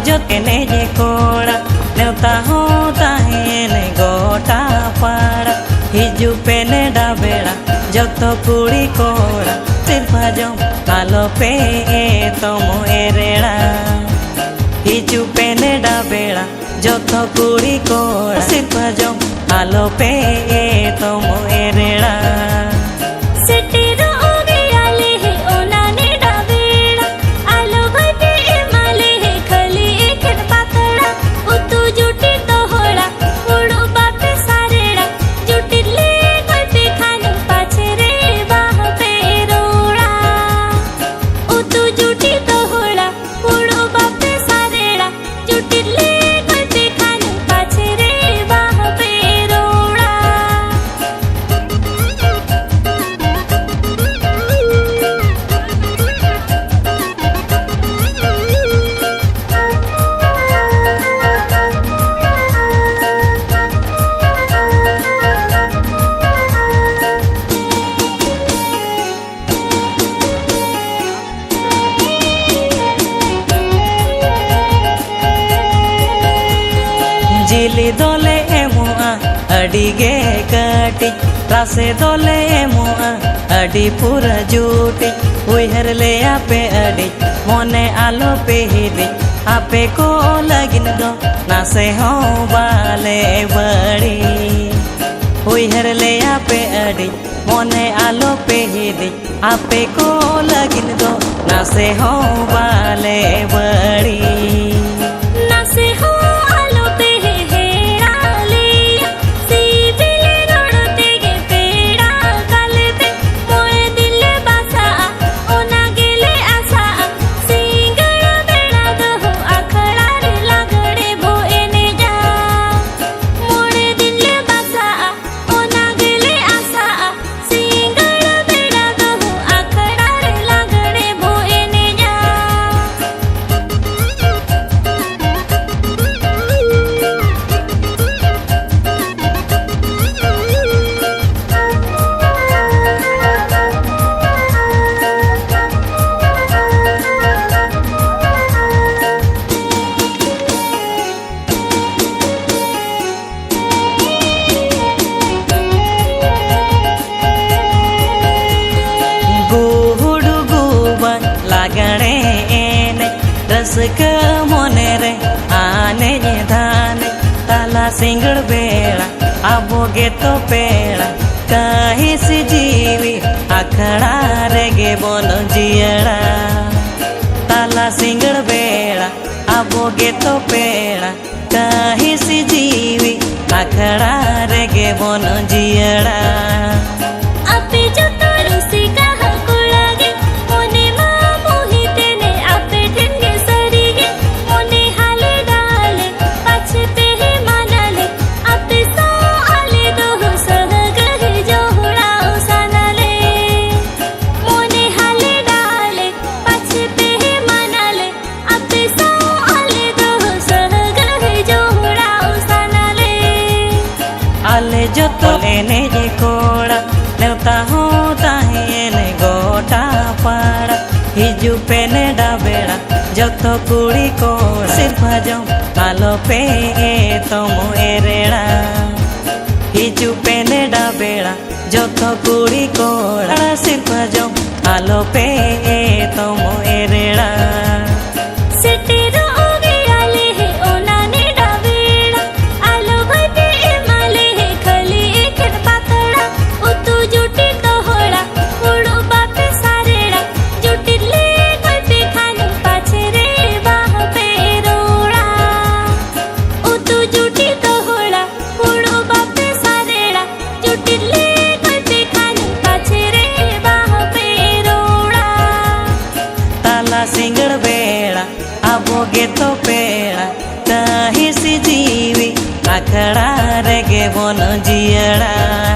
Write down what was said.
जोतेने जे कोड़ा नेवता होता है ने गोटा पाड़ा हिजू पे ने डाबेड़ा जोतो कुड़ी कोड़ा सिर्फ जो आलो पे तमो एरेड़ा हिजू पे ने डाबेड़ा जोतो कुड़ी कोड़ा सिर्फ जो आलो पे तमो एरेड़ा जिली दोले एमुआ अडिगे काटी रासे दोले एमुआ अडी पूरा जूटी उहर ले आपे अडी मोने आलो पे हिदी आपे को लगिन दो नासे हो बाले बड़ी उहर ले आपे अडी मोने आलो पे हिदी आपे को लगिन दो नासे हो बाले बड़ी रस का मोने रे आने धाने ताला सिंगड़ बेड़ा आबोगे तो पेड़ा कहीं से जीवी अखड़ा रेगे बोलो जियड़ा ताला सिंगड़ बेड़ा आबोगे तो पेड़ा कहीं से जीवी अखड़ा रेगे बोलो जियड़ा आले जो तो लेने जे कोड़ा नेवता होता है ने गोटा पाड़ा हिजू पे ने डाबेड़ा जो तो कुड़ी कोड़ा सिर्फ जो आलो पे तमो एरेड़ा हिजू पे ने डाबेड़ा जो तो कुड़ी कोड़ा सिर्फ जो आलो पे तमो एरेड़ा सिंगड़ बेड़ा आबोगे तो पेड़ा कहीं से जीवी अखड़ा रेगे बोनो जियड़ा।